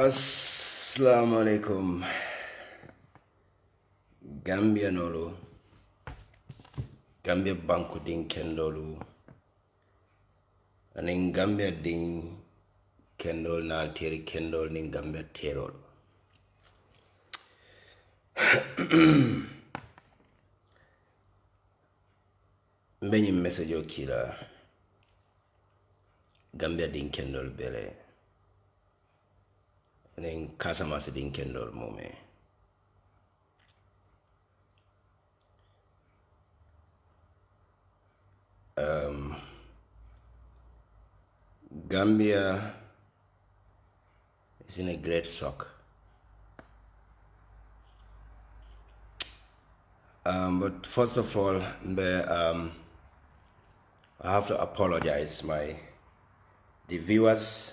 Assalamualaikum Gambia nolu Gambia banku din kendolu anin Gambia din kendol na teri kendol nin Gambia terol mbenyi message o kila Gambia din kendol bele anin Casamance din kendol mome Gambia is in a great shock. But first of all, I have to apologize the viewers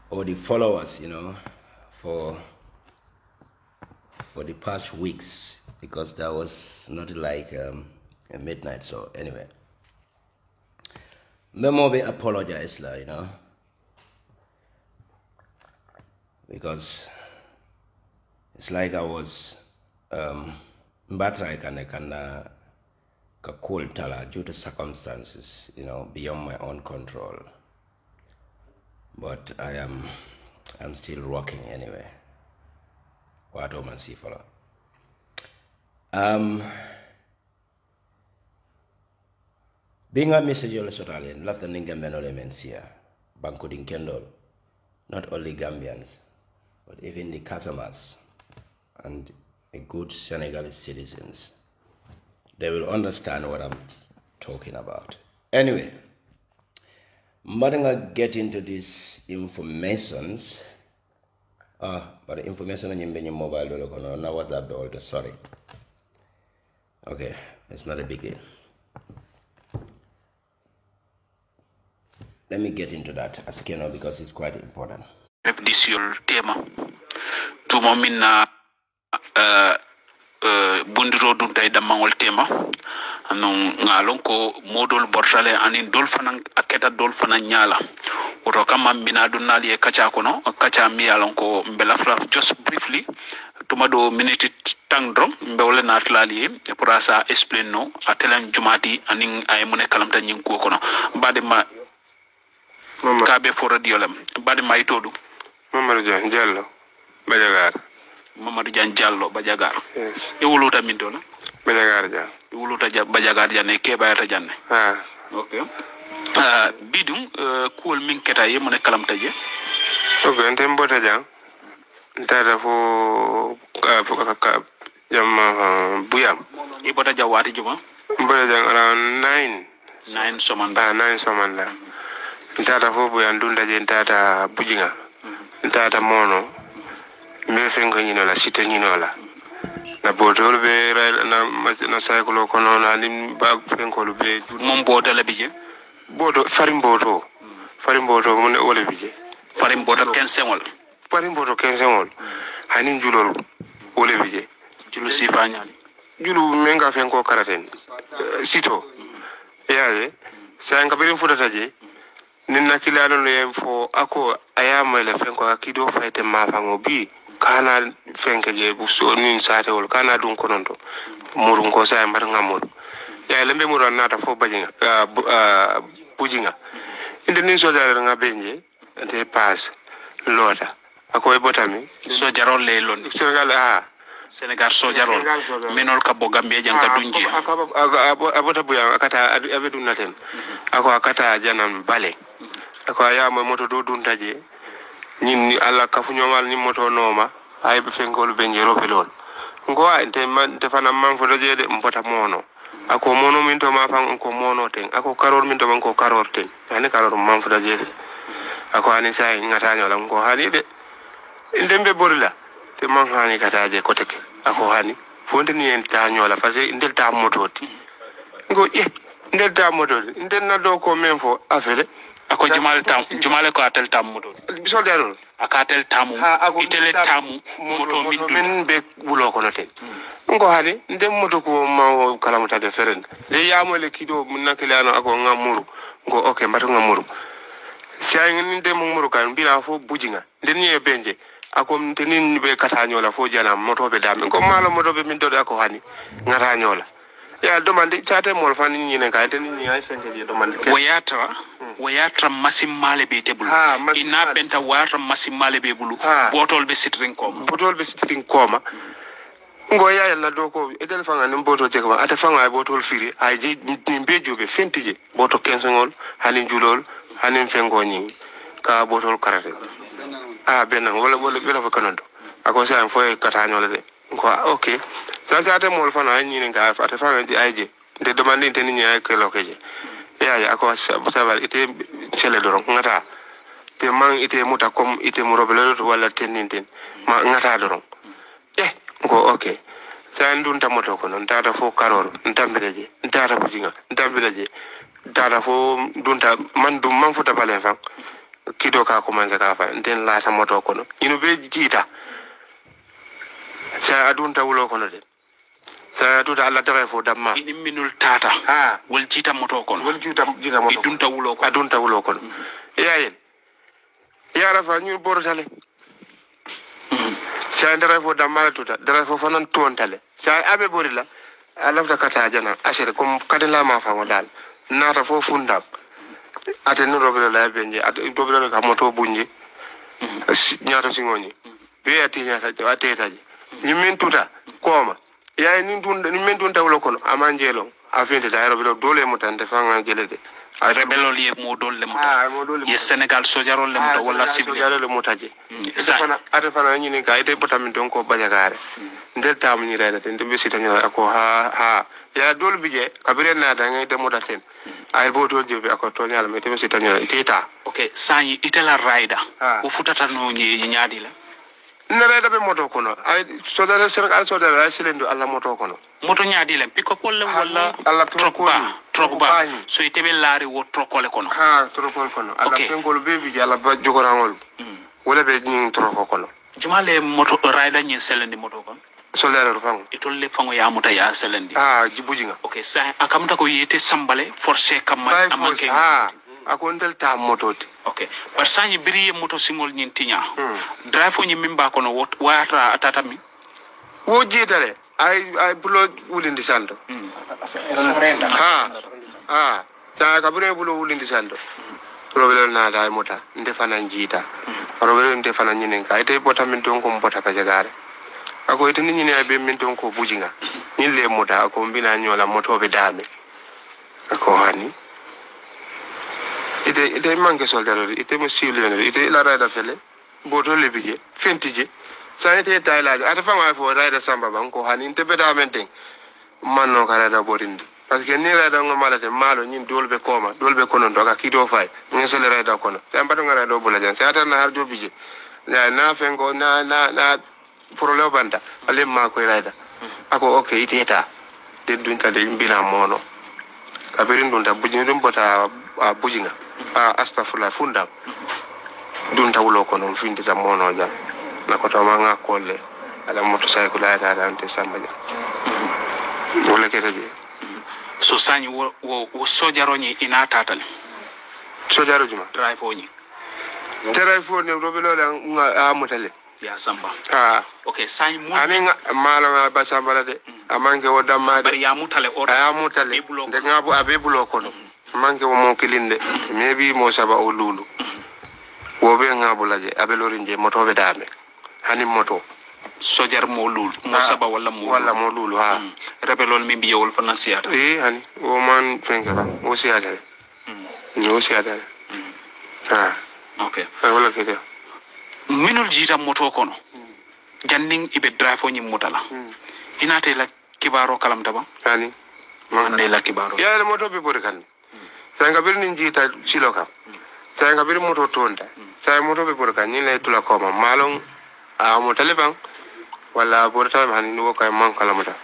or the followers, for the past weeks, because that was not like a midnight. So anyway, Memobe apologize, because it's like I was battery kind cold tala due to circumstances, beyond my own control. But I'm still working anyway. What do man see follow? Being a message of Australian, left the Ningamano Lemencia, Bankudin Kendall, not only Gambians, but even the Casamance and a good Senegalese citizens. They will understand what I'm talking about. Anyway, I'm gonna get into these informations. But the information on your mobile, no WhatsApp, all sorry. Okay, it's not a big deal. Let me get into that as because it's quite important. This your tema. Tuma minna bundiro dunta da mangol tema. Anon ngalon ko modol bortale anin dolfana aketa dolfana nyala. Oto kama mbina dunali e kacha kono kacha mi alon ko mbelafra just briefly tuma do minute tangdro mbewle na atlali e pour ça explain no atelan jumati anin ay mone kalamta nyin ko kono bade ma kabe for radiolam bade ma itodu Mamadou Dian Diallo Bajagar. Mamadou Dian Diallo Bajagar. Yes. E wuluta min dola Bajagar Dian. E wuluta Bajagar Dian e kebayata janne. Ah. Okay. Bidum kuol min keta ye mone kalamta je. Okay, ntem bota Dian. Ntata fo jam buyam. E bota jawati juma. Bota Dian around 9 somanda. 9 somanda. Ntata fo buyam dunda je ntata bujinga. Ntata mono. Me fengo nyino la site nyino la. Na botol be na cycle ko non ani ba fengo lu be mom boto la bije. Boto farim boto mo ne wole bije. Farim boto 15 wol. Farim boto 15 wol. Hani julol wole bije. Julu sifa nyali. Julu menga fengo karaten. Sito. Yaye sayanga birin fudata je. Ninna kilalo no yemfo ako ayama le fengo akido fayte mafango bi kana fenke je buso nin sate wol kana dun kononto murun ko say mbar ngamul ya lembe muran nata fo bajinga bujinga inde nin so jare nga benje ente pass lota ako e botami so jarol le lon Senegal so jarol menol ka bo Gambia janka dunji abota buya akata abedu naten ako akata janam bale ako ayama moto do dun taje ñin alla ka fu ñomal ni moto noma ay be fengol be njero pelol ngo ente man te fana man fo dajede mbota mono ako mono min to ma fan ko mono ten ako karor min to man ko karor ten ani karor man fo dajede ako ani say ngata nyola ngo hani de ndembe borila te man hani kata je koteke ako hani fonde ni en ta nyola fa ndel ta mototi ngo ndel ta mototi ndel na do ko men fo afele ako jumale ko atel tam moto bisol darol akatel tamu itele tamu moto min be bulo ko note ngo hani ndem moto ko ma kalamuta de feren le yamole kido mun nakilano ako ngamuru ngo okay mbato ngamuru sai ngin de mo muru kan bila fo bujinga den nye benje akom tenin be kata nyola fo jana moto be dam ko malo moto be min do ko hani ngata nyola ya domande chate mol fani ni ne kay tenin ni ay fenke di domande wayatra masim male be tebul ina benta wayatra masim male be bulu botol be sitring koma ngo ya la do ko edel fanga nim boto je ko ata fanga ay botol firi ay je ni bejo be fentije boto kensongol hanin julol hanin fengoni ka botol karate benan wala fa kanondo ako sa fo kata nyola de ko okay sa ate mol fana ay ni nga ata fanga di ay je de demande te ni ay ko lokeje ya ako sabal ite chele doron ngata te man ite muta kom ite mo robelo wala teninten ma ngata doron ko okay sa ndunta moto ko non tata fo karoro ntambireje ntata bujinga ntambireje tata fo dunta man futa balen fam kido ka commencer ka fa den lata moto ko no ino be jita sa adunta wulo ko no de sa tuta alla tawa fo damma ini minul tata wol jita moto ko no wol jita moto adunta wulo ko no yayen yara fa ñu borotale sa ndara fo damma tuta dara fo fanan tontale sa abe borila alafta kata jana asere comme kadela ma fa dal nata fo fundam ate no robelo la benje ate robelo ka moto bunje nyaata singoni be ati nyaata ate taji ni men tuta koma ya ni men dun tawlo kono amanjelo afinte da robelo dole mo tan defanga jelede rebelo liye mo dole mo ye Senegal sojarol le mo wala civil sojarol le mo taje ate fana ni ka ite potamin don ko bajagare ndel tam ni reda ten be sitanya ko ha ya dol bije kabire na da ngai de modaten ay boto jebe ako to nyal me tebe sitanya iteta okay sanyi itela rider ko futata no nyaadi la na reda be moto kono ay sodara Senegal sodara ay silendo alla moto kono moto nyaadi la pick up wala alla trokba so itebe laari wo trokole kono trokol kono alla pengol be bije alla ba jogorangol wala be nyin troko kono jumale moto rider nyi selendi moto kono solero fango itolle fango ya muta ya selendi jibujinga okay sa akamta ko yete sambale forcer kam amanke akondel ta mototi okay par sanyi biriye moto singol nyin tinya drive nyi mimba kono wata atata mi wo jetale ay bulo wulindi sando sa ka bure bulo wulindi sando robelo na da mota ndefana njita robelo ndefana nyinen ka ite botamin don ko bota ka jagare ako ite ni ne be min don ko bujinga ni le mota ako mbina nyola moto be dame ako hani ite manke soldaro ite mo siwlen ite la rada fele boto le bije fentije sa ite taylaje ata fanga fo rada samba ban ko hani inte be dame ten manno ka rada borindi parce que ni rada ngamalate malo nyin dolbe koma dolbe kono ndo ka kido fay ngesele rada kono sa mbado ngara do bula jan sa ata na harjo bije na fengo na problème banda ale ma ko rada ako okay iteta de dunta de mbina mono kabirin dunta bujin dum bota bujinga astaghfirullah funda dunta wulo kono findita mono ja na ko to ma nga kolle ala moto sayko la ta ante sambaja wala kete so sanyi wo sojaro ni ina tatale sojaro juma drive oni ne robelo la mutale ya samba okay sanyi mu ani mala ba samba de amange wo damma de ya mutale de ngabu abe bulo kono amange wo mo kilinde mebi mo saba o lulu wo be ngabu laje abe lorinje moto be dame hani moto sojar mo lulu mo saba wala mo lulu rebelol mi biyol fa nasiata hani wo man fenga ba wo siata no siata okay wala kete minul jita moto kono janding ibe drive ni motala inate la kibaro kalam taba hani mande la kibaro ya moto be bori kan sanga bir ni jita siloka sanga bir moto tonda sa moto be bori kan ni lay tula koma malong motale bang wala borta hani no kay man kala mata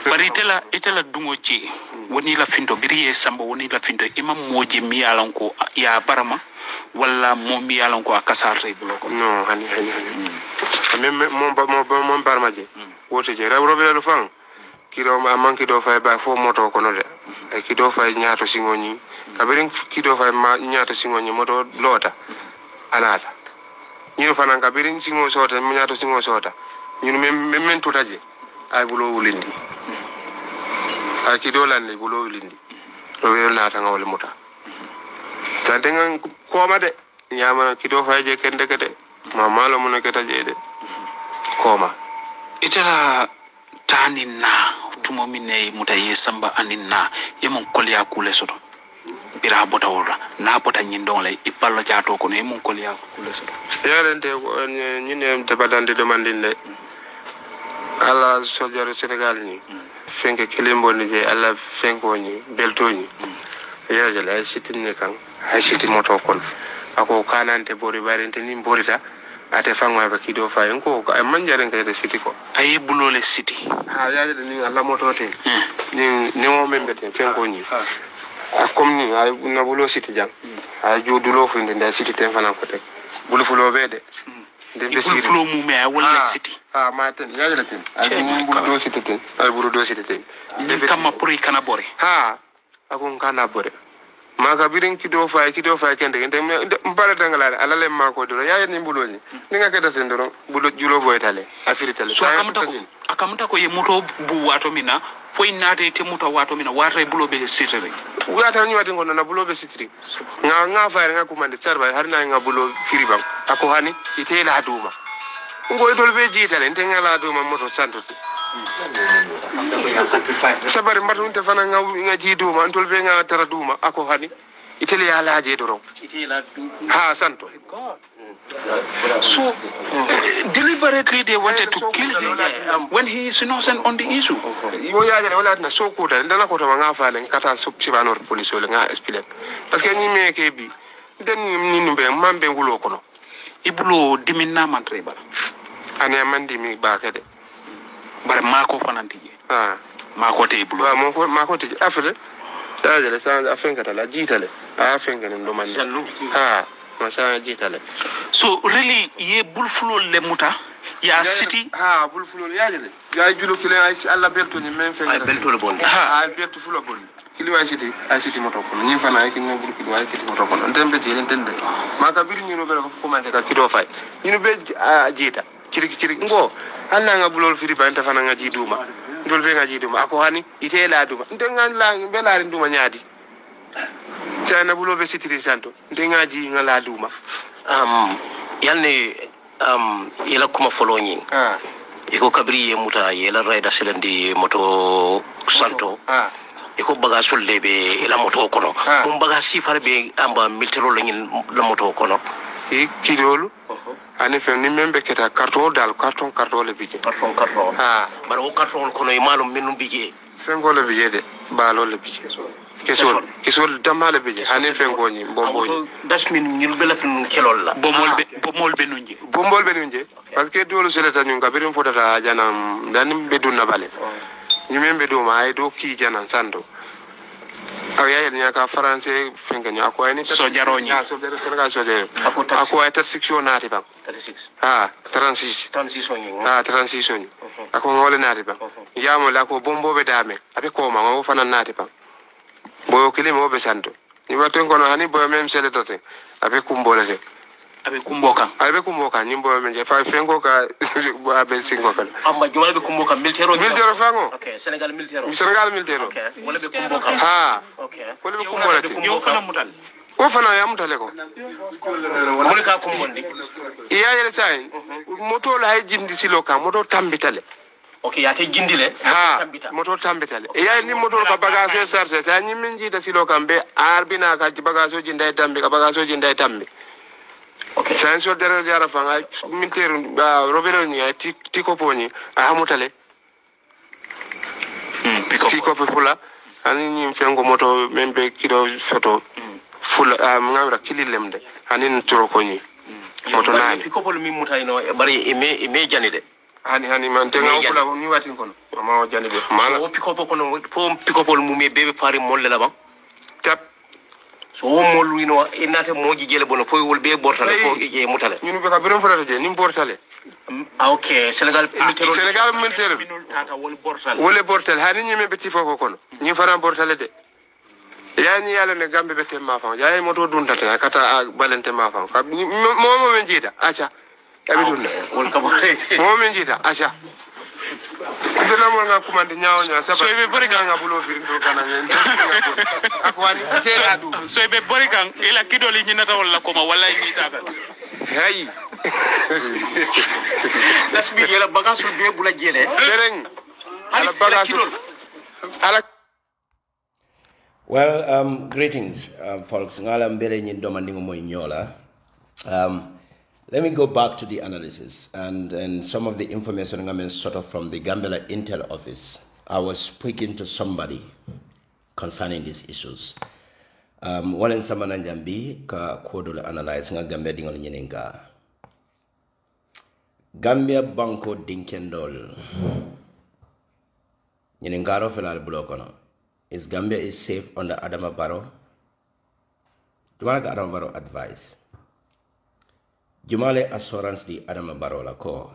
bari itela dungo ci woni la finto biriye samba woni la finto imam moje mi yalan ko ya barama wala mo mi yalan ko akasarte bloko no hani même mon barmaje wote je robe lu fang kilo ma manki do fay ba fo moto ko no de ay ki do fay nyaato singoni kabirin kido fa ma nyato singo ni moto lota anata ñino fanan kabirin singo sota mo nyato singo sota ñun men tutaje ay bulo wulindi ay kido lande bulo wulindi to we nata ngawle muta sa dengan ko ma de nyama kido fa je kende kede ma malo mun keta je de koma itara taninna tumo minne muta ye samba aninna ye mon kolya kule soto bira bota wora na bota nyindon lay ipallo jaato ko ne mon kolya kule soto yarente ñine te badande demandinde ala soldier Senegal ni fenke kilimbo ni je ala fenko ni belto ni yaje la sitinne kan hay siti moto kon ako kanante bori barente ni borita ate fangwa ba kido fa en ko ay manjaren kay de siti ko ay bulole siti ha yaje de ni alla moto te ni mo membe te fenko ni comme ni ay na bulo siti jang ay jodulo fu ndende siti ten fana ko tek bulu fulo be de de bulu fulo mu me wala siti ma ten yaje la ten ay bulu do siti ten ay bulu do siti ten ni kama puri kana bore akon kana bore maka birin kido fa kende mbala dangala alale mako do yaye ni bulo ni ninga keda sendoro bulo julo boy tale afiri tale so akamta ko ye muto bu wato mina foy naate te muto wato mina wata bulo be sitri wata ni wati ngono na bulo be sitri nga faare nga kumande charba har na nga bulo firi bam ako hani itela duma ngoy dol be jitale ntengala duma moto santote sabari mbatu nte fana nga jiduma ntol be nga tara duma ako hani itele ya laaje do santo so deliberately they wanted to kill him when he is innocent on the issue yo yaajale wala na so ko dal ndana ko to nga faale kata subsibanor police wala nga explique parce que ni meke bi den ni numbe mambe ngulo kono ibulo diminna mantreba ane mandi mi ba kede bare mako fananti mako te ibulo mako te afele yaajale sa afenka tala jitale afenka ndo mandi masa jitale so really ye bulfulo le muta ya city bulfulo yaajale ya julo kile ay alla belto ni men fenka belto le bon belto fulo bon kili wa city moto ko ni fana ay kin bul kili wa city moto ko ndembe ci ndende maka bir ñu no bela ko commenté ka kido fay ñu be jita ciri ngo anna nga bulol firi ba nta fana nga jiduma ndol be nga jiduma ako hani ite la duma ndenga la belari nduma nyaadi sana bulo be sitiri santo ndenga ji nga la duma yalne ila kuma folonyi iko kabri ye muta yela raida selendi moto santo iko baga solle be ila moto kono mum baga sifar be amba miltero la moto kono e kidolu ani fe ni membe keta carton le bije carton baro carton kono e malum minum bije fengo le bije de balo le bije kesol damale bije ani fengo ni bombo dasmin ñul bela fin kelol la bomol be nunje parce que dolu seleta ñu ngabirim fotata janam danim be dunna bale ñu membe do ma ay do ki janan sando aw yaayel ñaka français fenga ñu ako ay ni so jaroñi so dere Sénégal so dere ako ay ta section naati bam 36 36 ako ngole naati bam yamo la ko bombobe dame abe ko ma ngo fana naati bam boyo kilimo be santo ni wato ngono hani boyo mem sele tote abe kumbolete abe kumboka ni boyo men je fa fengo ka abe singo ka amma jumal be kumboka militero fango okay Senegal militero okay wala be kumboka wala be kumbolete yo fana mutal wo fana ya mutale ko wala ka kumbondi iya yele sai moto la hay jindi silo ka moto tambitale okay ate jindile moto tambitale iya ni moto ka bagage sarse ta ni min jida silo kambe arbina ka bagage jinday tambe ka bagage jinday tambe okay sanso dere jara fanga militaire robelo ni tiko poni hamutale tiko pula ani ni fengo moto membe kido photo fula ngamra kililemde ani turo ko ni moto nani tiko pol mi mutayno bari e janide hani man tenga fula ni watin kono ma janide mala so piko kono po piko pol mu me bebe pare molle la ba tap so molu ino inate moji jele bono foy wol be bortale ko e mutale ñunu be ka birum fotata je nim bortale okay Senegal militaire tata wol bortale hani ñime be tifo ko kono ñi fara bortale de yani yalo ne gambe be temma fa yaay moto dunta tan kata balente ma fa mo men jida acha abi dunna wol ka bare mo men jida acha dina mo nga kumande nyaaw nya saba so be bari nga bulo fi ndo kana ngen akwani jela du so be bari kan ila kidoli nyinata wala koma wala nyita ka hay dasbi yela bagasu be bula jele sereng ala bagasu ala. Well, greetings, folks. Let me go back to the analysis and some of the information I mean, sort of from the Gambia Intel office. I was speaking to somebody concerning these issues. One in Samana Jambi, ka kodol analyze nga Gambia dingol nyeninga. Gambia banko dinkendol. Nyeningaro felal bulokono. Is Gambia is safe under Adama Barrow? Jumala Adama Barrow advice. Jumale assurance di Adama Barrow la ko.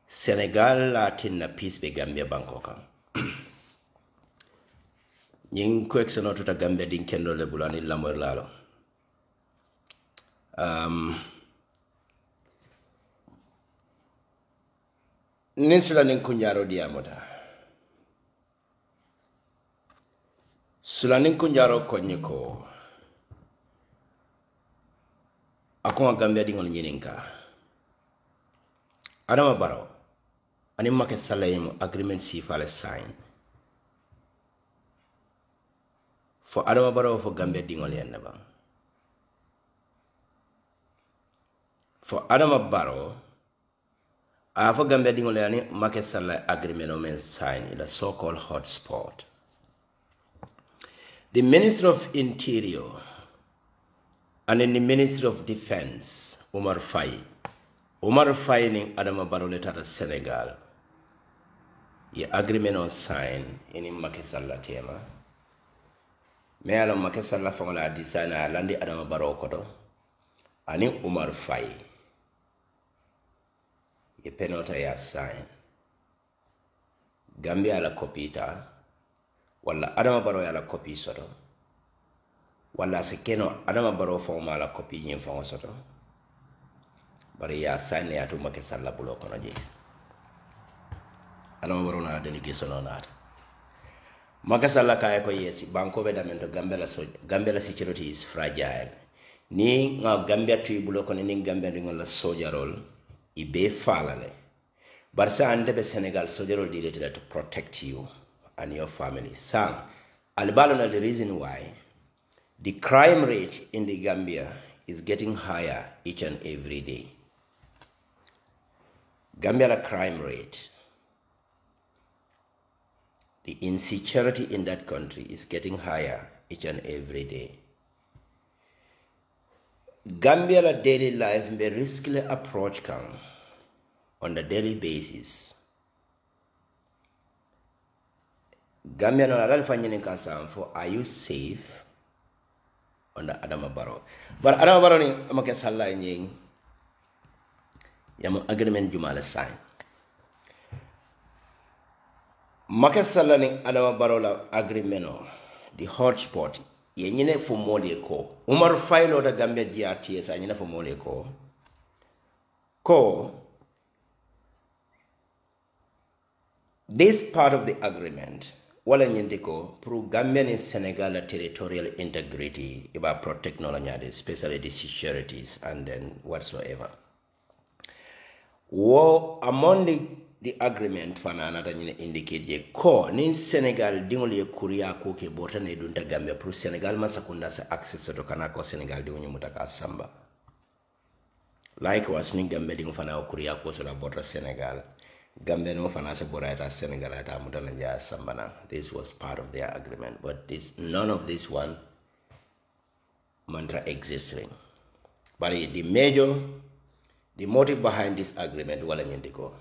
Senegal Latin na peace be Gambia Bangkoka. Nying kwek seno tuta Gambia din kendo le bulani lamor lalo. Ninsula nin kunyaro diamota. Sulanin kunjaro konyeko akong Gambia dingol nyininka Adama Barrow ani make salayim agreement si fale sign for Adama Barrow for Gambia dingol yen ba for Adama Barrow for Gambia dingol yani make salay agreement o men sign in the so-called hotspot. The Minister of Interior and then the Minister of Defense, 𝗂𝗺𝗶𝗵 ni Adama Barrow letter to Senegal. The agreement on sign in Macky Sall tema. Me ala Macky Sall fongola design landi Adama Barrow koto. Ani 𝗂𝗺𝗶𝗵. Ye penota ya sign. Gambia la kopita. Wala Adama Barrow ya la copy soto wala sekeno Adama Barrow foma la copy nyin fongo soto bari ya sign ya to Macky Sall bulo kono je Adama Barrow na delegation onat Macky Sall kay ko yesi banko be damento Gambia security is fragile ni nga Gambia tu bulo kono ni Gambia ngol la sojarol ibe falale barsa ande be Senegal sojarol dilated to protect you and your family. Sang, Albalona, the reason why the crime rate in the Gambia is getting higher each and every day. Gambia crime rate, the insecurity in that country is getting higher each and every day. Gambia daily life may risky approach come on a daily basis. Gambia no alal fanyini kasam for are you safe under Adama Barrow? But Adama Barrow ni amake salla nying yamu agreement jumala sign. Make salla ni Adama Barrow la agreement no the hotspot ye nyine fu mole ko 𝗂𝗺𝗶𝗵 lo da Gambia GRTS nyine fu mole ko this part of the agreement wala nyindiko pro Gambia ni Senegal territorial integrity about protect knowledge, especially the securities and then whatsoever. Among the agreement fanana ta nyine indicate je ko ni Senegal dingol ye kuria ko ke botane dunta Gambia pro Senegal masakunda sa access to kana ko Senegal dingo mutaka samba. Like was ni Gambia dingo fana kuria ko so la bota Senegal. Gambia no finance borata Senegal at Amutananja Sambana. This was part of their agreement, but none of this one mantra existing. But the motive behind this agreement, wala nyindiko.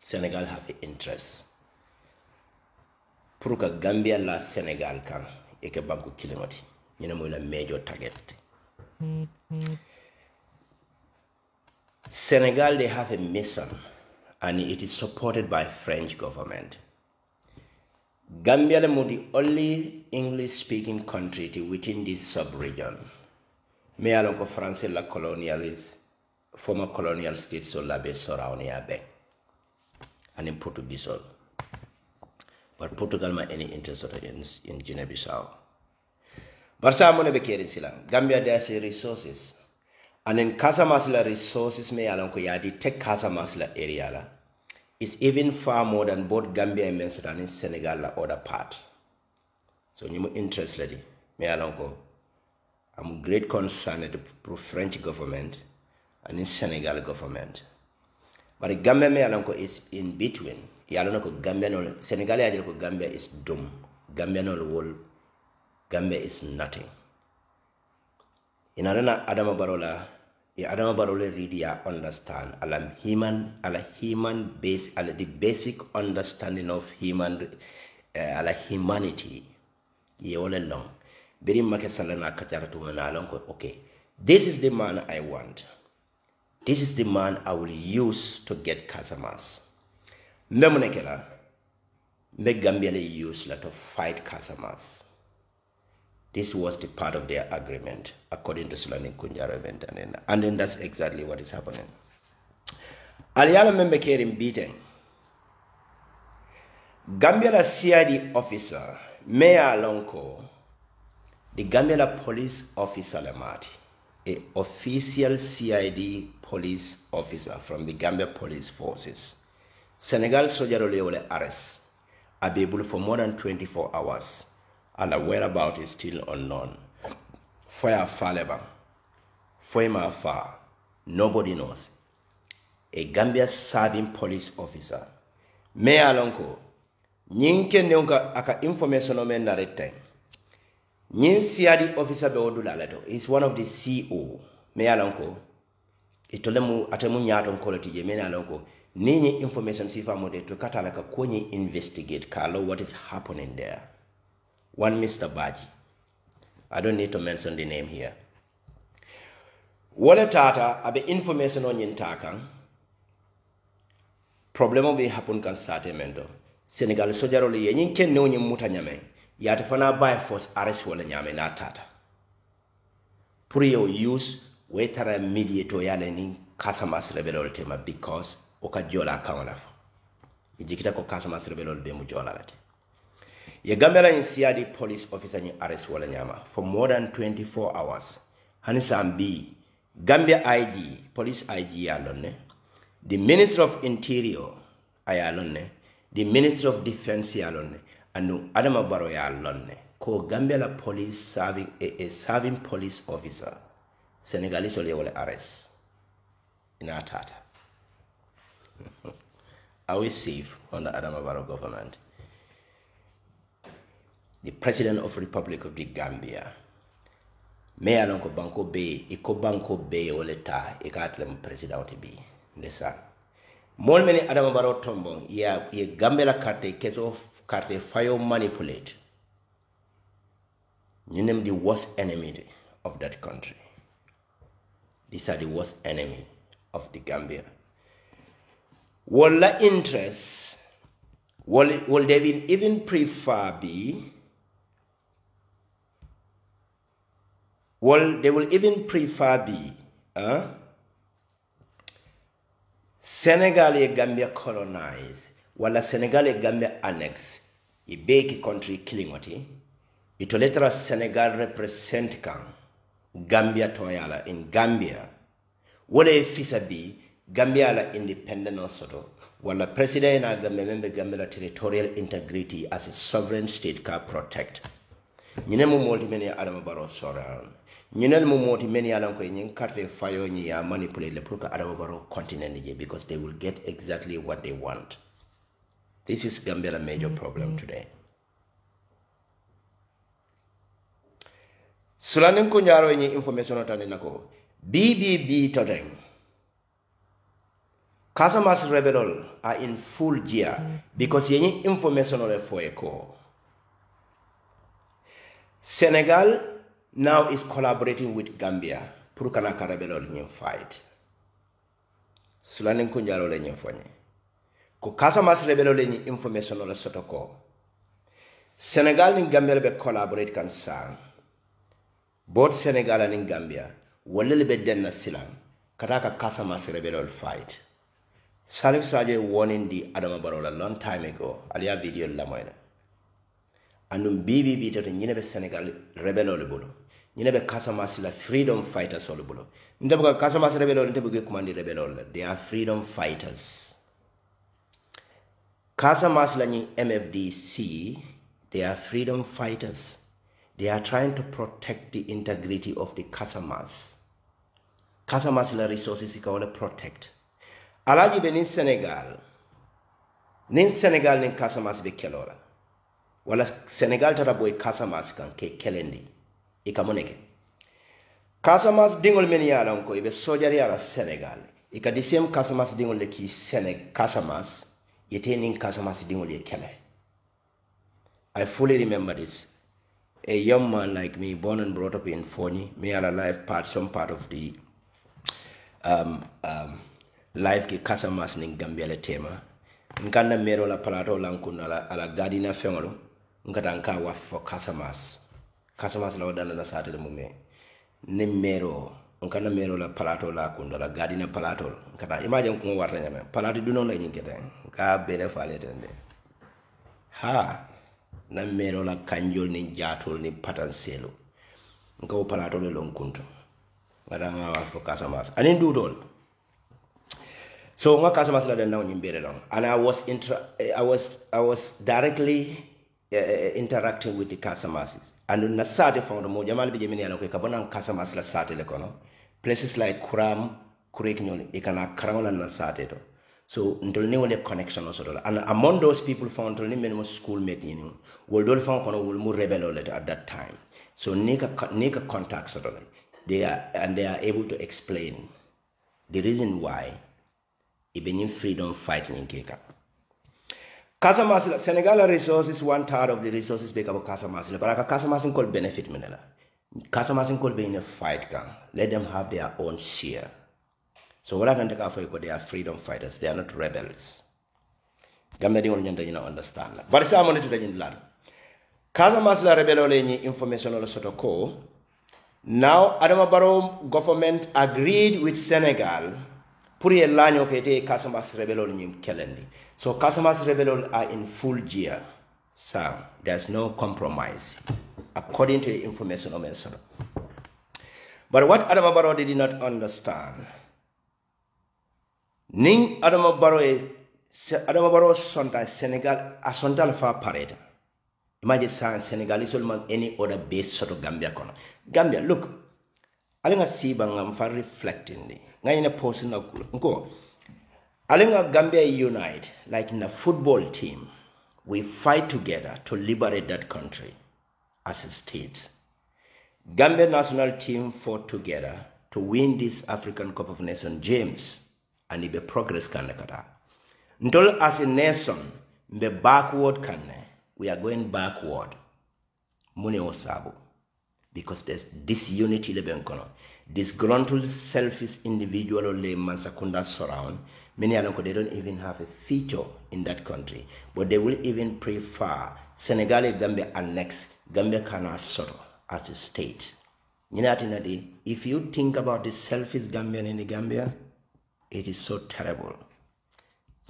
Senegal have an interest. Puruka Gambia la Senegal kan eke banku kilingoti. Nyina mo la major target. Senegal, they have a mission, and it is supported by French government. Gambia is the only English-speaking country within this sub-region. Me along ko France la colonialist, former colonial states so la be surround yabe, and in Portuguese all. But Portugal ma any interest in Guinea-Bissau. But some money be caring sila. Gambia there's resources, and in Casamasla resources me along ko yadi take Casamasla area la. It's even far more than both Gambia and Sudan in Senegal la other part. So you interested me along ko. I'm great concern at the French government and in Senegal government. But the Gambia me along ko is in between. Yalona ko Gambia no Senegal ya ko Gambia is dumb. Gambia no whole. Gambia is nothing. In Adana Adama Barola, Adama Barola really understand the basic understanding of humanity. Ye all along. Very market salana kajaratu manalonko. Okay, this is the man I want. This is the man I will use to get Casamas. Memunekela, me Gambia use to fight Casamas. This was the part of their agreement, according to Sulani Kunjara and then that's exactly what is happening. Aliala member carrying beating. Gambia CID officer, Mayor Lonko, the Gambia police officer Lamati, a official CID police officer from the Gambia police forces. Senegal soldier ole arrest, abable for more than 24 hours. And the whereabouts is still unknown. Fire Faleba, Foima Far, nobody knows. A Gambia serving police officer. Me alonko, nyinke neunga aka information omen narete. Nyin CID officer be odula leto. He's one of the CO. Me alonko, itolemu atemu nyato quality je me alonko. Nini information sifa mode to katalaka kwenye investigate kalo what is happening there. One Mr. Baji. I don't need to mention the name here. Wale tata abe information on yin takang. Problemo be happen kan satemento. Senegal sojaro le yin ken no yin muta nyame. Yate fana by force arrest wala nyame na tata. Puriyo use wetara mediator yale ni Casamas rebelol tema because oka jola kawalafo. Ijikita ko Casamas rebelol be mu jola late. Ye Gambia in CID police officer ni arrest wala nyama for more than 24 hours. Hanisam B, Gambia IG, police IG alone, the Minister of Interior alone, the Minister of Defense alone, and Adama Barrow alone. Ko Gambia la police serving a serving police officer. Senegalese ole wala arrest. In Atata. Are we safe under Adama Barrow government? The President of the Republic of the Gambia. Me alonko banko be, iko banko be oleta, ikatlem President be. Lesa. Mol many Adama Barrow tombong, ye Gambia la karte, keso karte fire manipulate. You name the worst enemy of that country. These are the worst enemy of the Gambia. Walla interest, will they even prefer be? Well, they will even prefer Senegal e Gambia colonize, while Senegal e Gambia annex, a big country killing oti. It will later Senegal represent Gambia toyala in Gambia. What a fisa be Gambia la independent also, while the president and Gambia territorial integrity as a sovereign state can protect. Nyinemu multi many Adama Barrow surround. Nyinemu multi many Alanko in carte fire ni ya manipulate the Pruka Adama Barrow continent because they will get exactly what they want. This is Gambia's major problem today. Sulanin kunyaro yenye information otani nako. BBB toteng. Casamas rebel are in full gear because yenye information ole foeko. Senegal now is collaborating with Gambia. Purukanaka rebel in fight. Sulanin kunyaro lenye fonye. Ko Casamas rebel lenye information ole sotoko. Senegal and Gambia be collaborate kan sa. Both Senegal and Gambia wale be denna silam kataka Casamance rebel fight. Salif Saje warning the Adama Barrow a long time ago. Alia video la moyna. Anum bibi bita to nyine be Senegal rebel bolo. Nyine be Casamance la freedom fighters all bolo. Ndabuga Casamance rebel ndabuga command rebel. They are freedom fighters. Casamance la ni MFDC. They are freedom fighters. They are trying to protect the integrity of the Casamance. Casamance la resources ikaw protect. Alaji be nin Senegal nin Casamance be kelola. Wala Senegal tara boy Casamance kan ke kelendi. Ika moneke. Casamance dingol men yala ko ibe sojari ala Senegal. Ika the same Casamance dingol le ki Casamance yete nin Casamance dingol ye kele. I fully remember this. A young man like me, born and brought up in Fonyi, me are alive some part of the life ke Casamance ning Gambia le tema. Nkanda mero la palato lankuna ala gadina fengolo. Nkata nka wafi for Casamance. Casamance la wadana la sate de mume. Ni mero. Nkanda mero la palato la kunda la gadina palato. Nkata imagine kungo warta nyame. Palato duno la inikete. Nka bere fale tende. Ha. Na mero la kanjol ni jatol ni patanselo. Nka palato le lonkunto. Ngata nga wafi for Casamance. Anin dudol. So nga Casamance la den now nyimbere long, and I was directly interacting with the Casamance. And na sate found mo jamal bi jemini ala ko kabona Casamance la sate le kono. Places like Kuram, Kureknyon, ikana karangola na sate to. So ntol ni wole connection also. And among those people found ntol ni men mo schoolmate ni wol dol found kono wol mo rebel at that time. So nika contacts sort of they are able to explain the reason why even in freedom fighting in Keka. Casamance, Senegal resources 1/3 of the resources make up Casamance. But Casamance called benefit minela. Casamance called being a fight gang. Let them have their own share. So what I can take out for you, they are freedom fighters. They are not rebels. Gambia di only understand that. But it's a money to the land. Casamance la rebel information on the sort of call. Now Adama Barrow government agreed with Senegal. Puri lanyo kete Casamance rebellion nyim kelendi. So Casamance rebellion are in full gear. So there's no compromise, according to the information of Mesoro. But what Adama Barrow did not understand, ning Adama Barrow sonta Senegal asontal fa parade. Imagine Senegal is almost any other base sort of Gambia kono. Gambia, look, alinga sibanga mfa reflecting ni. Ngaine person go. Alinga Gambia unite like in a football team. We fight together to liberate that country as a state. Gambia national team fought together to win this African Cup of Nations Games and ibe progress kanekata. Ntol as a nation, the backward kanne. We are going backward. Mune osabu. Because there's disunity lebenkono. Disgruntled, selfish individual le mansakunda surround. Many alonko they don't even have a feature in that country. But they will even prefer Senegal Gambia annex Gambia Kana Soto as a state. If you think about the selfish Gambian in the Gambia, it is so terrible.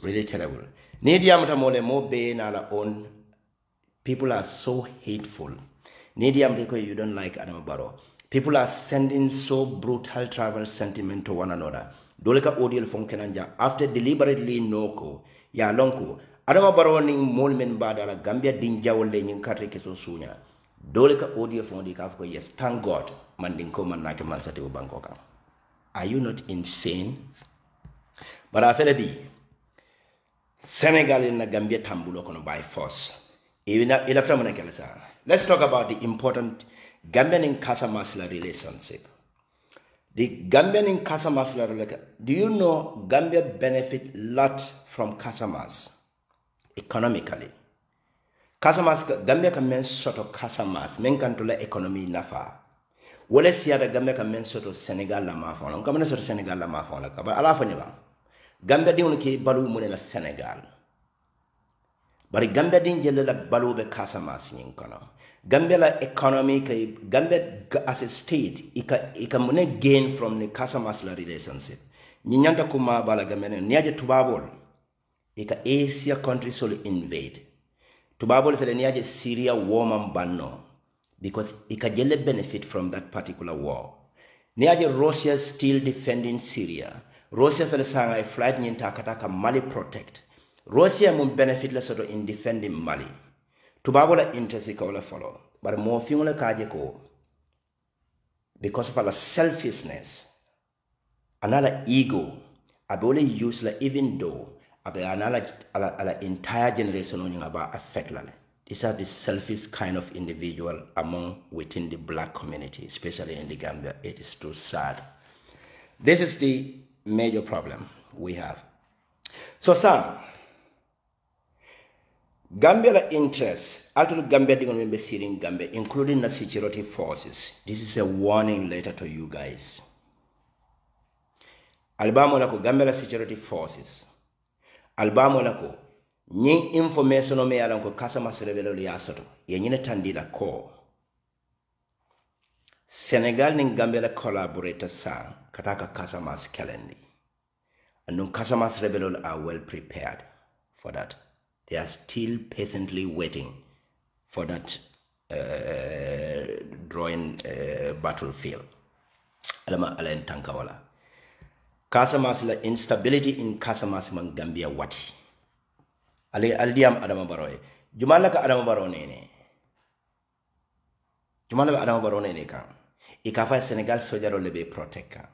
Really terrible. People are so hateful. You don't like Adama Barrow. People are sending so brutal tribal sentiment to one another. Doleka Odiel Fonkenanja after deliberately noko ya lonko. Adama Barrow ning molmen badala Gambia dinjawole ning katre keso sunya. Doleka Odiel Fondikafko, yes, thank God mandinko manake mansati ubankoka. Are you not insane? But I feel be Senegal in the Gambia tambulo kono by force. Let's talk about the important Gambian and Casamance relationship. The Gambian and Casamance relationship. Do you know Gambia benefit a lot from Casamance economically? Casamance, Gambia can men sort of Casamance, men can to the economy nafa. Wole siya Gambia can men sort of Senegal la mafona. Gambia sort of Senegal la mafona. But ala fanyaba. Gambia di unki balu mune la Senegal. bari Gambia din jelle la balube Casamance nyin kono Gambia la economy kay Gambia as a state ika mune gain from the Casamance la relationship nyi nyanta kuma bala Gambia niaje tubabol ika Asia countries will invade tubabol fele niaje Syria war man banno because ika jelle benefit from that particular war niaje Russia still defending Syria Russia fele sanga flight nyinta kataka Mali protect Russia mun benefit la soto in defending Mali tubabola interest ka wala follow but mo fiŋola kaje ko because of our selfishness another ego abole use la even though another entire generation on about affect la these are the selfish kind of individual among within the black community especially in the Gambia. It is too sad. This is the major problem we have. So Sam Gambia la interest, alto Gambia dingon membe siring Gambia, including the security forces. This is a warning letter to you guys. Albamo lako Gambia la security forces. Albamo lako nyi information o me yalan ko Casamance rebelo li asoto. Ye nyine tandila ko. Senegal ning Gambia la collaborator sa kataka Casamance kalendi. And no Casamance rebelo are well prepared for that. They are still patiently waiting for that drawing battlefield. Alama alain tankawala. Casamance la instability in Casamance man Gambia wati. Ali aldiam Adama Baroy. Jumala ka Adama Baro nene. Jumala ka Adama Baro nene kan. Ikafa Senegal sojaro lebe protect kan.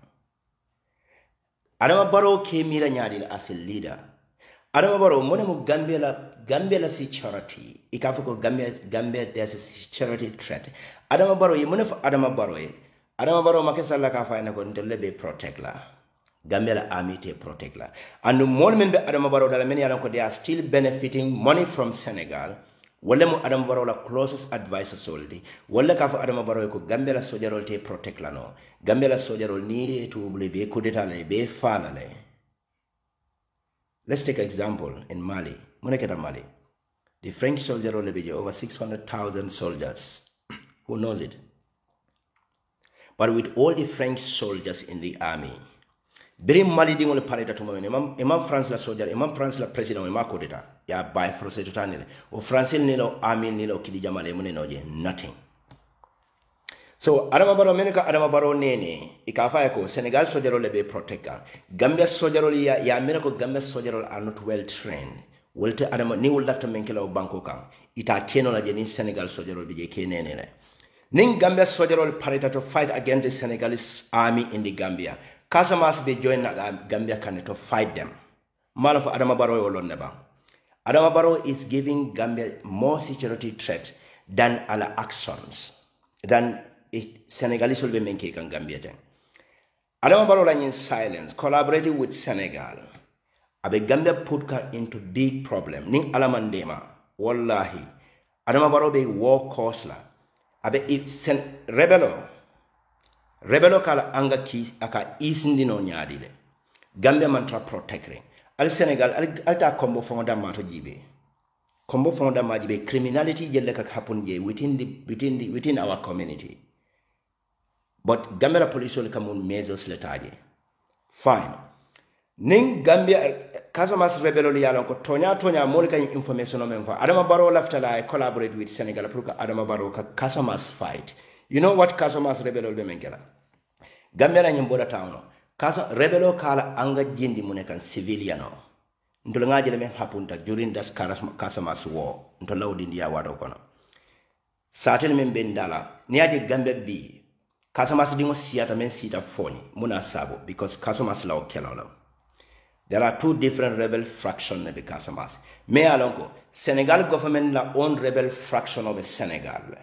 Adama Baro came here as a leader. Adama Baro monemo Gambia la security. Ikafoko Gambia there's a security threat. Adama Baro monefo Adama Baro makesa la kafa na ko lebe protect la. Gambia la army te protect la. And the moment be Adama Baro dala many ko they are still benefiting money from Senegal. Wala mo Adama Baro la closest advisor soldi. Wala kafa Adama Baro ko Gambia la sojarol te protect la no. Gambia la sojarol ni to be coup d'etat le be fala le. Let's take an example in Mali. Mali. The French soldier over 600,000 soldiers. Who knows it? But with all the French soldiers in the army, Biri Mali ding ole pareta to imam France la soldier, imam France la president imam coup d'etat. Ya by force to tanile. O France nilo army nilo kidi jamale mune noje nothing. So Adama Baro meneka Adama Baro nene ikafa ko Senegal soldier lebe protector. Gambia soldier ya meneko Gambia soldier are not well trained. Wolte Adama ni wol lafta menkela o banko kan. Ita keno la jeni Senegal soldier bije kenene ne. Ning Gambia soldier pareta to fight against the Senegalese army in the Gambia. Casamance be join Gambia can to fight them. Malo for Adama Baro olon neba. Adama Baro is giving Gambia more security threat than other actions. Than Senegalese will be making Gambia. Adama Baro in silence, collaborating with Senegal. Abe Gambia put her into big problem. Ning alamandema, wallahi. Adama Baro be war cause la. Abe rebelo kala anga kis aka isindi no nyaadile. Gambia mantra protecting. Al Senegal alta combo fonda mato jibe. Combo fonda majibe criminality jelle ka happen je within our community. But Gambia police will come on measures letaje. Fine. Ning Gambia Casamance rebelo yalon ko tonya molika information o men fa. Adama Baro laftala collaborate with Senegal pour que Adama Baro ka Casamance fight. You know what Casamance rebelo be mengela? Gambia na nyimboda tawno. Rebelo kala anga jindi munekan civiliano. Ntolo ngaje le men hapunta during this Casamance war. Ntolo lawdi ndiya wado kono. Satel men bendala niaje Gambia bi Casamance dingo siata men sita foni muna sabo because Casamance law kelalo. There are two different rebel fractions of the Casamance. Me alonko Senegal government la own rebel fraction of the Senegal.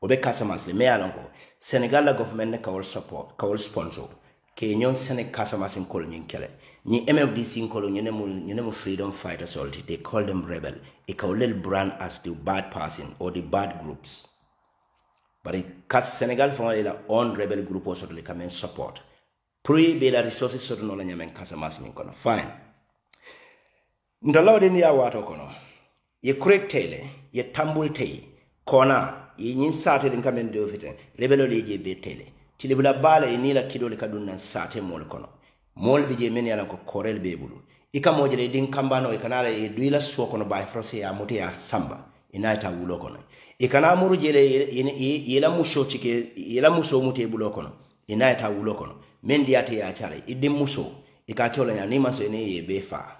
Obe Casamance le me alonko Senegal la government ne kawol support, kawol sponsor. Ke nyon Senegal Casamance in kol nyin kele. Ni MFDC in kol nyene freedom fighters already. They call them rebel. It kawol brand as the bad person or the bad groups. But in Senegal for la own rebel group also to come and support. Pre be la resources so no la nyamen Casamance min kono. Fine. Ndalaw de niya wato kono. ye correct tele ye tambul tei kona ye nyin sate din kamen do fite rebelo leje be tele tilibula bala ni la kidole kadunna sate mol kono mol bi je men yala ko korel be bulu ika mojele din kambano e kanala e duila so kono bay frose ya mote ya samba inata wulo kono e kana muru jele yela muso cike yela muso mute bulo kono inata wulo kono men diate ya chale idim muso ika tola ya ni maso ne ye be fa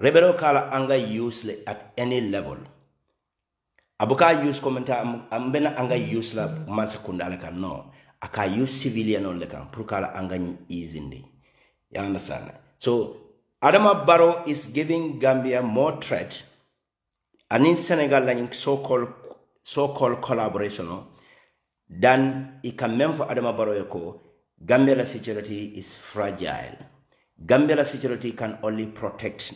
rebelo kala anga useless at any level abuka use commenta ambena anga use la masa kundala kan no aka use civilian on le kan pour kala anga ni easy. You understand? So Adama Barrow is giving Gambia more threat, and in Senegal, like so-called collaboration, than it can mean for Adama Barrow. Gambia's security is fragile. Gambia's security can only protect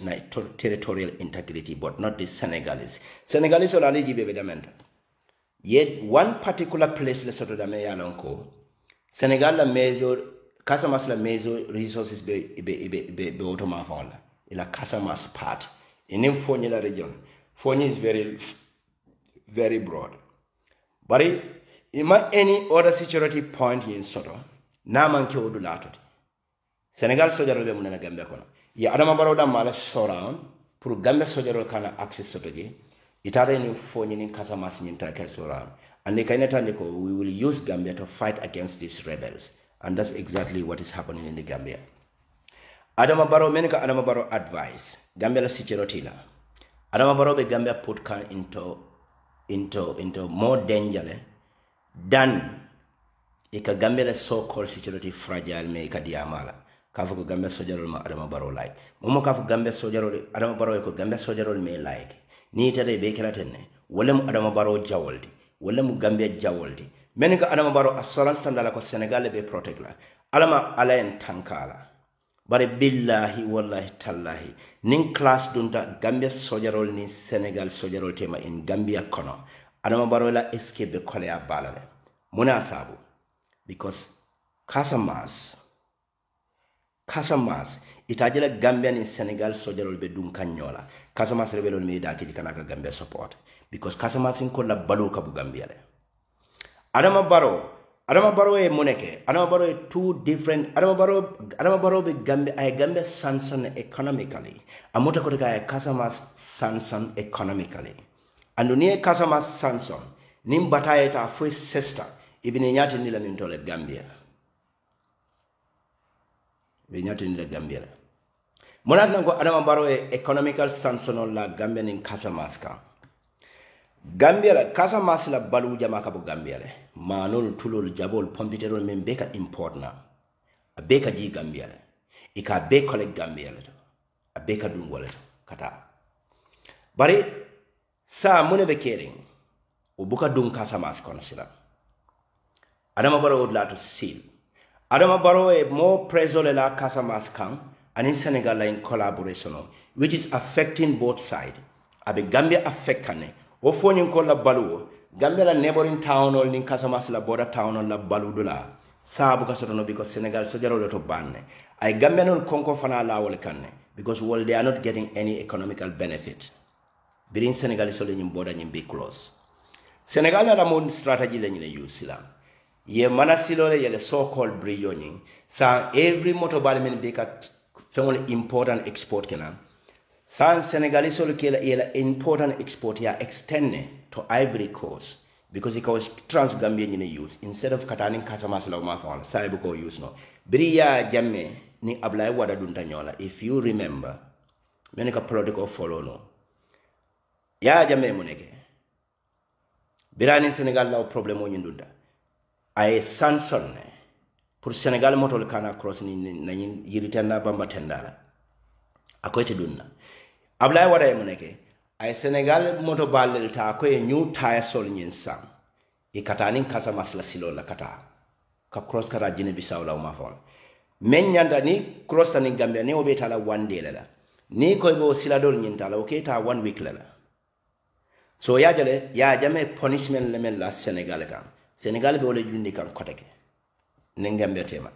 territorial integrity, but not the Senegalese. Senegalese are only given. Yet one particular place, Senegal la major Casamas la major resources be automa fonda. Ila Casamas part. In Fonyi la region. Fonyi is very broad. But ima any other security point in Soto, na manke odu latoti. Senegal sojaro be munana Gambia kono. Ya Adama Barrow da mala surround pour Gambia sojaro kana access Soto je. Itare ni Fonyi ni Casamas ni ntaka surround. And they we will use Gambia to fight against these rebels. And that's exactly what is happening in the Gambia. Adama Barrow menka Adama Barrow advice. Gambia la security la. Adama Barrow be Gambia put into more danger than ika Gambia la so-called security fragile me ika diamala. Kafu Gambia sojarol ma Adama Barrow like. Momo kafu Gambia sojarol Adama Barrow ko Gambia sojarol me like. Ni tade be kiratenne. Wolem Adama Barrow jawoldi. Wala mu Gambia jawoldi men ka Adama Barrow assurance tandala ko Senegal be protect la alama alayen tankala bare billahi wallahi tallahi nin class dunta Gambia sojarol ni Senegal sojarol tema in Gambia kono Adama Barrow la escape be kole ya balale muna sabu because Casamas itajela Gambia ni Senegal sojarol be dun kanyola Casamas rebelol me da kidi kanaka Gambia support because Casamas in kola balu kabu Gambia le Adama Barrow e moneke Adama Barrow e two different Adama Barrow be Gambia sanction economically amota koteka e Casamas sanction economically anduniye Casamas sanction nim bataye ta fo sister ibine nyati ni la mintole Gambia be nyati ni la Gambia la monat nango Adama Barrow e economical sanction la Gambia nin Casamas ka Gambia la Casamas la balu jama ka bu Gambia le manol tulol jabol pompiterol men beka important a beka ji Gambia le ika be collect Gambia le a beka dungole kata bari sa mune be kering o buka dung Casamas kono sila Adama Barrow la to seal Adama Barrow e more presole la Casamas kan and in Senegal in collaboration which is affecting both sides abe Gambia affect kane o foni ko la balu Gambia la neighboring town ol nin Casamas la border town ol la balu dula sabu ka sotono because Senegal so jaro to banne ay Gambia non konko fana la wol kanne because they are not getting any economical benefit birin Senegal so le nyim border nyim be close Senegal la mon strategy la nyine use sila ye manasilo le yele so called brilliant sa every motorbike men be kat fengol important export kenan San Senegalese kela important export ya extend to Ivory Coast because it was trans-Gambian use instead of kataning Casamas la ma fa sa bu ko use no briya jamme ni ablay wada dun tanyola if you remember meneka political follow no ya jamme moneke birani Senegal la problem o nyindunda ay sanson pour Senegal motol kana cross ni nayin yiritenda bamba tendala akoyte dunna ablay wada e moneke ay Senegal moto balel ta ko e new tire sol nyin sam e katanin Casamas la silo la kata ka cross kata Guinea-Bissau la ma fon men nyanda ni cross tani Gambia ni obeta la one day la ni ko bo sila dol nyin ta la okay ta 1 week la so ya jale ya jame punishment le men la Senegal kan Senegal be wala jundi kan koteke ne Gambia tema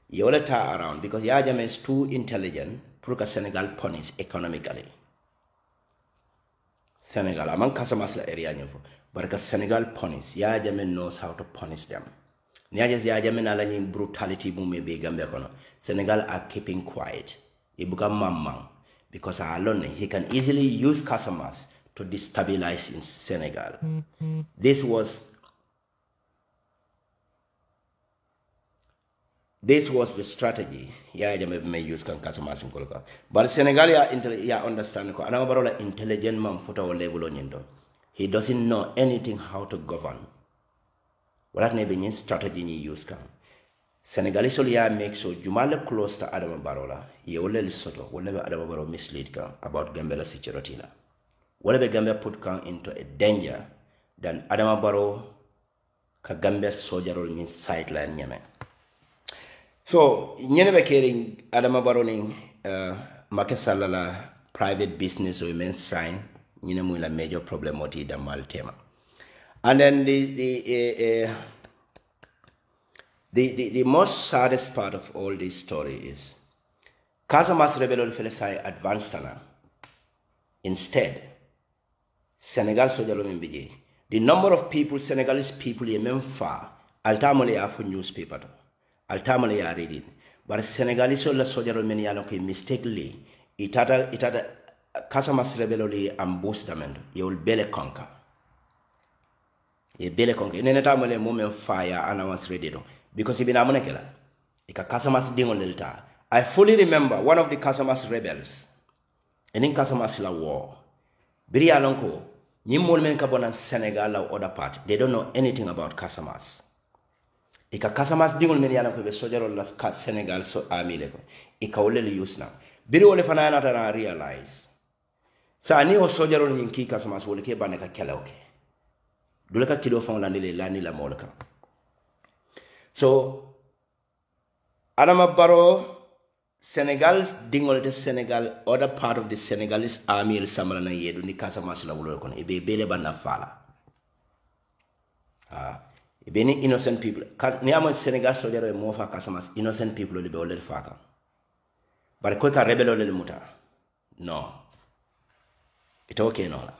yola ta around because ya jame is too intelligent pour que Senegal punish economically Senegal among Casamas la area nyefo barka Senegal punish ya Jammeh knows how to punish them niajes ya Jammeh na la ni brutality mu me be Gambia kono Senegal are keeping quiet ibuka mamang because alone he can easily use Casamas to destabilize in Senegal. This was the strategy ya Jammeh may use kan Casamas in Kolka. But Senegal ya understand ko ana barola intelligent man futa o level onyendo. He doesn't know anything how to govern. What ne be strategy ni use kan. Senegalese ya make so jumale close to Adama Barola ye wole soto wole be Adama Baro mislead kan about Gambia security la. Wole be Gambia put kan into a danger than Adama Baro ka Gambia soldier ni sideline nyame. So, nyene be caring Adama Barrow ning Macky Sall la private business women sign nyene mu la major problem oti da mal tema. And then the most saddest part of all this story is Casamas rebellion felesai advanced na. Instead, Senegal soldier mbije. The number of people Senegalese people yemen fa altamole afu newspaper. Altamale ya reading, but Senegalese la soldier many yalo ke mistakenly itata Casamas rebellion ambushment ye will bele conquer. Ye bele conquer. Inene tamale moment fire and I was ready to because ibina amunekela. Ika Casamas dingon delta. I fully remember one of the Casamas rebels in Casamas la war. Biri alonko nyimol men kabona Senegal or other part. They don't know anything about Casamas. Ika Casamas dingol men yana ko be soldier la Senegal so army le ko ika wole li use na biri wole fana yana ta realize sa ni o soldier on ki Casamas wole ke baneka kelawke dole ka kilo fon landile lani la molka. So Adama Barrow Senegal dingol de Senegal other part of the Senegalese army el samala na yedu ni Casamas la wole ko e be bele banna fala Beni innocent people. Ni amo Senegal soldier e mofa Casamas innocent people li be olel faka. But ko ka rebel olel muta. No. It's okay no.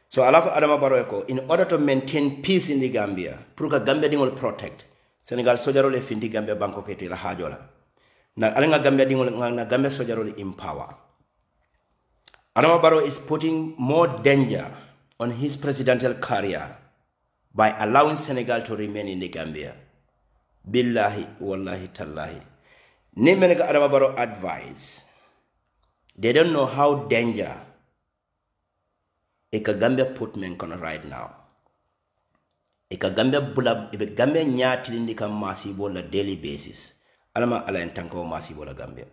So alafu Adama Barrow ko in order to maintain peace in the Gambia, pour que Gambia dingol protect. Senegal soldier le findi Gambia banko kete la hajola. Na alenga Gambia dingol na Gambia soldier le empower. Adama Barrow is putting more danger on his presidential career by allowing Senegal to remain in the Gambia. Billahi, wallahi, tallahi. Nimenega Adama Barrow advice. They don't know how danger Eka Gambia put men kono right now. Eka Gambia bula, ibe Gambia nyati ka masibo la daily basis. Alama ala entanko masibo la Gambia.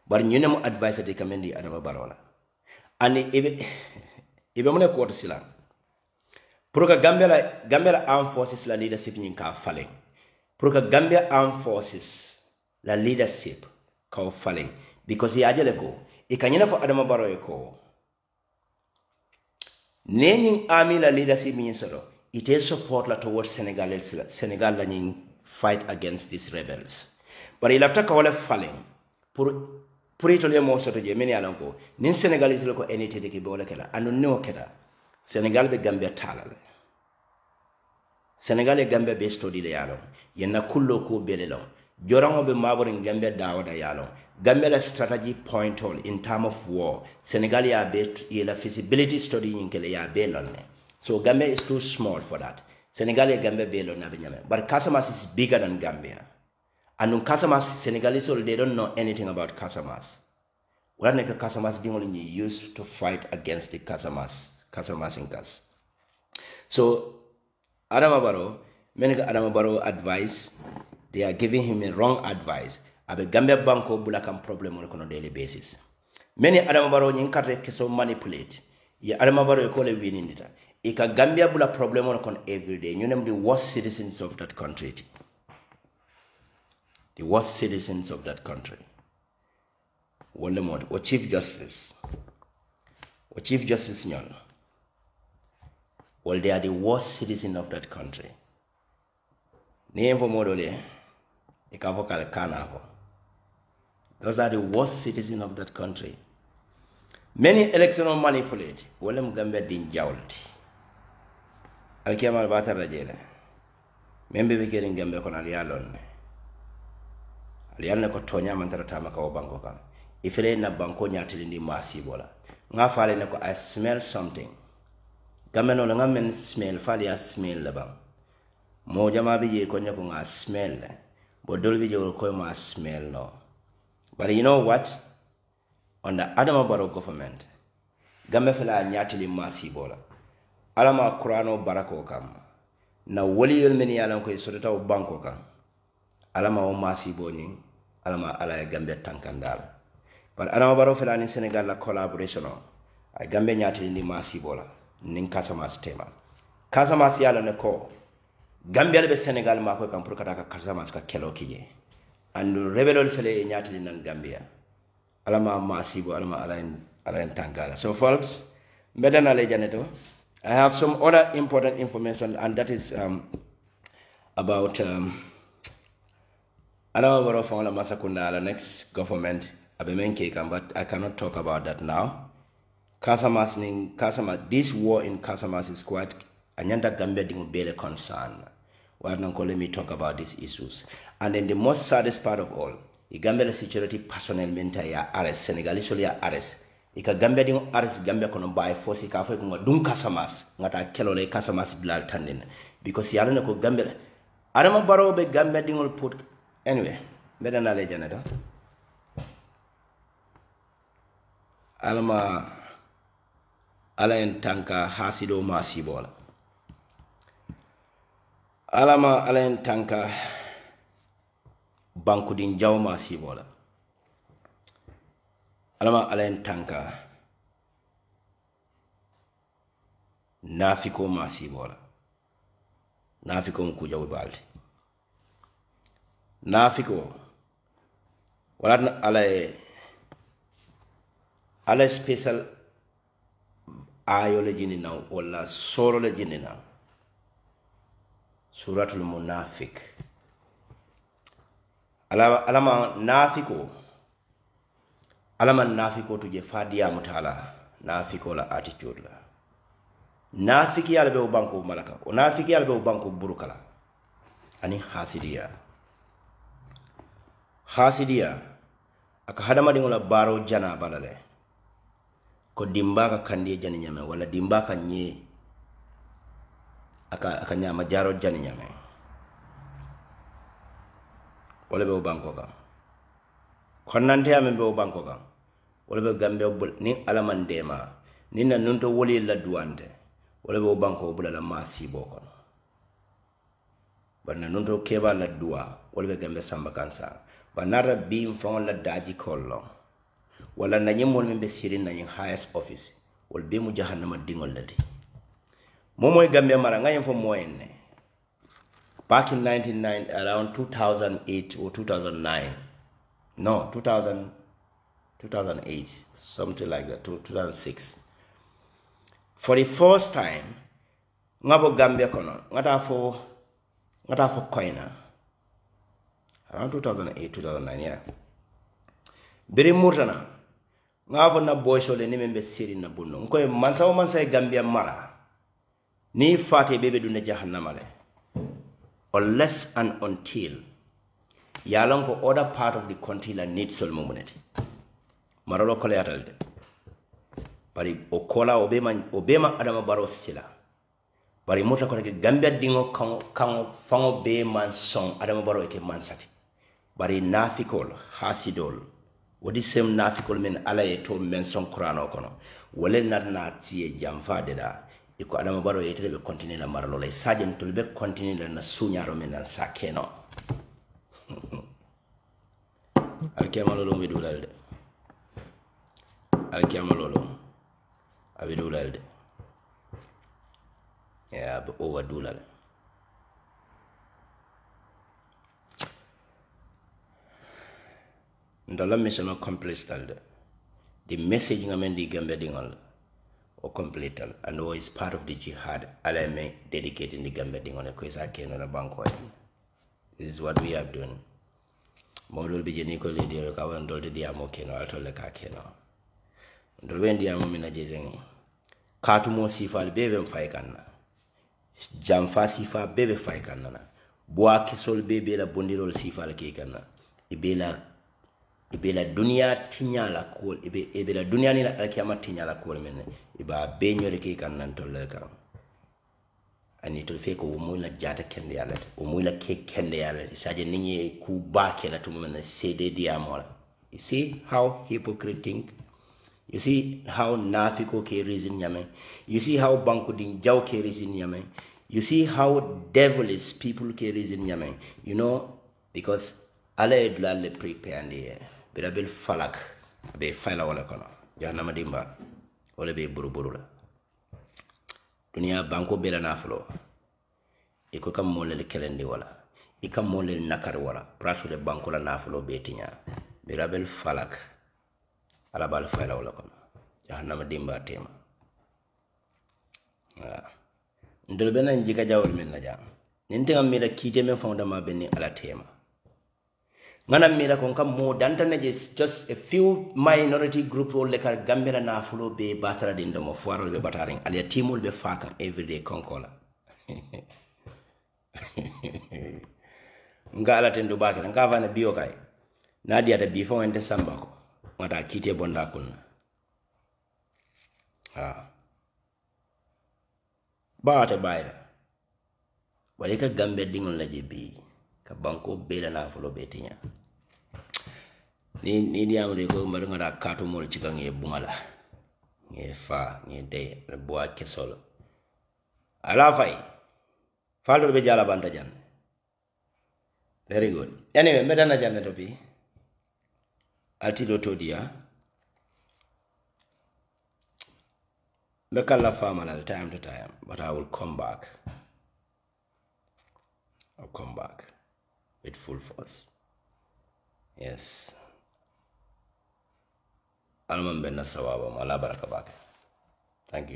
But nyune mo advice ati kamendi Adama Barrow la. Ani ibe mune koto sila. Pour que Gambia Armed Forces la leadership ni ka falling. Pour que Gambia Armed Forces la leadership ka falling because ya jele ko e kanyena fo Adama Barrow ko nening army la leadership ni soro ite support la towards Senegal la ni fight against these rebels. But il after ka wala falling pour ito le mo soto je meni alanko nin Senegalese ko enite de ke be wala kala anu no keda Senegal be Gambia talale. Senegal e Gambia be study le yalo. Yenna kullo ko bele lo. Jorango be maborin Gambia dawada yalo. Gambia la strategy point all in term of war. Senegal ya be la feasibility study in kele ya be lonne. So Gambia is too small for that. Senegal e Gambia be lo na benyame. But Casamas is bigger than Gambia. And on Casamas, Senegalese they don't know anything about Casamas. What are the Casamas only used to fight against the Casamas Incas. So Adama Barrow, many Adama Barrow advice, they are giving him a wrong advice. Abe Gambia Banko bulakam problem on a daily basis. Many Adama Barrow nyinkate keso manipulate. Ya Adama Barrow call a winning it. Ika Gambia bula problem on every day. You name the worst citizens of that country. The worst citizens of that country. Or Chief Justice. Or Chief Justice Nyon. Well, they are the worst citizens of that country. Those are the worst citizens of that country. many election manipulate wolem Gambia din jawlti alkiyamal batar rajele membe be kerin Gambia kono al yalon al yalne ko tonya man tarata maka o banko kan ifele na banko nyatili ndi masi bola nga faale ne ko I smell something Gambia no nga men smell faale ya smell la bang mo jama bi je ko nyako nga smell bo dol bi je ko ma smell no. But you know what? On the Adama Barrow government, Gambia fela nyatili masi bola. Alama Kurano barako kam. Na wali yol meni yalan ko sotata o banko kam. Alama o masi boni, alama ala Gambia tankandala. But Adama Barrow fela ni Senegal la collaboration o. Ay Gambia nyatili ni masi bola. Nin Casamance tema. Casamance yala ne ko. Gambia lebe Senegal ma ko kam pour kata ka Casamance ka 𝗂𝗀𝗆 and rebelol fele nyatili nan Gambia alama masibo alama alain tangala. So folks, medana le janeto, I have some other important information, and that is about alama baro fangla masakunda la next government abemenke kam, but I cannot talk about that now. Casamance, this war in Casamance is quite anyanda Gambia ding bele concern. Let me talk about these issues. And then the most saddest part of all, the Gambia security personnel menta ya arrest, Senegalese ya arrest. Ika Gambia ding arrest Gambia kono by force ika fo ko dum Casamance ngata kelole Casamance bilal tandin because yalla ne ko Gambia Adama Barrow be Gambia ding put anyway bedana le janata alama ala en tanka hasido masibola alama ala en tanka banku din jaw masibola alama ala en tanka nafiko masibola nafiko mkuja balti nafiko wala ala special ayo le jini na wala soro le jini na suratul munafik alama nafiko alama nafiko tuje fadia mutala nafiko la attitude la nafiki yalla be banko malaka o nafiki yalla be banko burukala ani hasidia aka hadama dingola baro jana balale ko dimba ka kandi jani nyame wala dimba ka nye aka nyama jaro jani nyame wala be banko ka konnante ame be banko ka wala be gambe ni alaman dema ni na nunto woli la duante wala be banko bulala masi boko banna nunto keba la dua wala be gambe samba kansa banara bi mfon la daji kollo wala na nyemol membe sirin na yin highest office wal be mu jahannama dingol lati momoy gambe mara ngayen fo moyenne back in 1999 around 2008 or 2009 no 2008 something like that 2006 for the first time ngabo Gambia kono ngata fo koina around 2008 2009 yeah beri murtana ngafo na boysole ni membe siri na bunno ngoy mansa Gambia mara ni fate bebe dunne jahannama le unless and until yalon ko other part of the country la need sol mumuneti maralo ko yatalde bari o kola obema Adama Barrow sila bari mota ko ke Gambia dingo kan fango be man son Adama Barrow ke man sati bari nafikol hasidol wodi sem nafikol men ala e to men son Qur'ano kono wala na tie jamfa de da iko Adama Barrow yete be continue la maralo lay sajem to be continue na sunyaro men na sakeno alkemalolo mi dulalde alkemalolo abi dulalde ya be over dulal ndala mission complete talde the message ngamen di Gambia dingol o complete and o is part of the jihad alame dedicated the Gambia dingol ko isa keno na banko. This is what we have done. Modul bi jeni ko ledi ka wan dolde dia mo keno alto le ka keno ndolbendi ya mumina jejengi katumo sifal bebe mfay kanna jamfa sifa bebe fay kanna na boa kesol bebe la bondirol sifal ke kanna ibela dunia tinyala kol ibela dunia ni la alkiyama tinyala kol men iba benyore ke kanna tolle kan ani to fe ko mo la jata kende yalla o mo la ke kende yalla saje ninyi ku ba ke la tumo men cede diamola. You see how hypocrite think. You see how nafiko ke reason yame. You see how bankudin jaw ke reason yame. You see how devilish people ke reason yame. You know, because ala edla le prepare and birabil falak be fala wala kono jahannama dimba wala be buru la dunia banko bela naflo iko kam molel kelendi wala ikam molel nakar wala prasu de banko la naflo be tinya birabil falak ala bal fala wala kono jahannama dimba tema ndol bena njika jawol men na jam ninte ngam mi la kite men fondama benni ala tema ngana mira kon kam mo dantane just a few minority group role le kar gambela na fulo be batara dindo mo foaro be bataring ali timul be faka everyday konkola ngala tendo bake ngava na biyo kai nadia da bifo en december ko ngata kite bonda kunna baate bayra wali ka gambe dingol la jebi ka banko bela na fulo betinya ni diam de ko mbar ngada kato mol ci gange bungala nge fa nge de boa kesol ala fay faldo be jala banta jan very good anyway medana janna to bi altilo to dia bekala fama time to time, but I will come back. I'll come back with full force. Yes. Alman benna sawaba, Allah baraka bak. Thank you.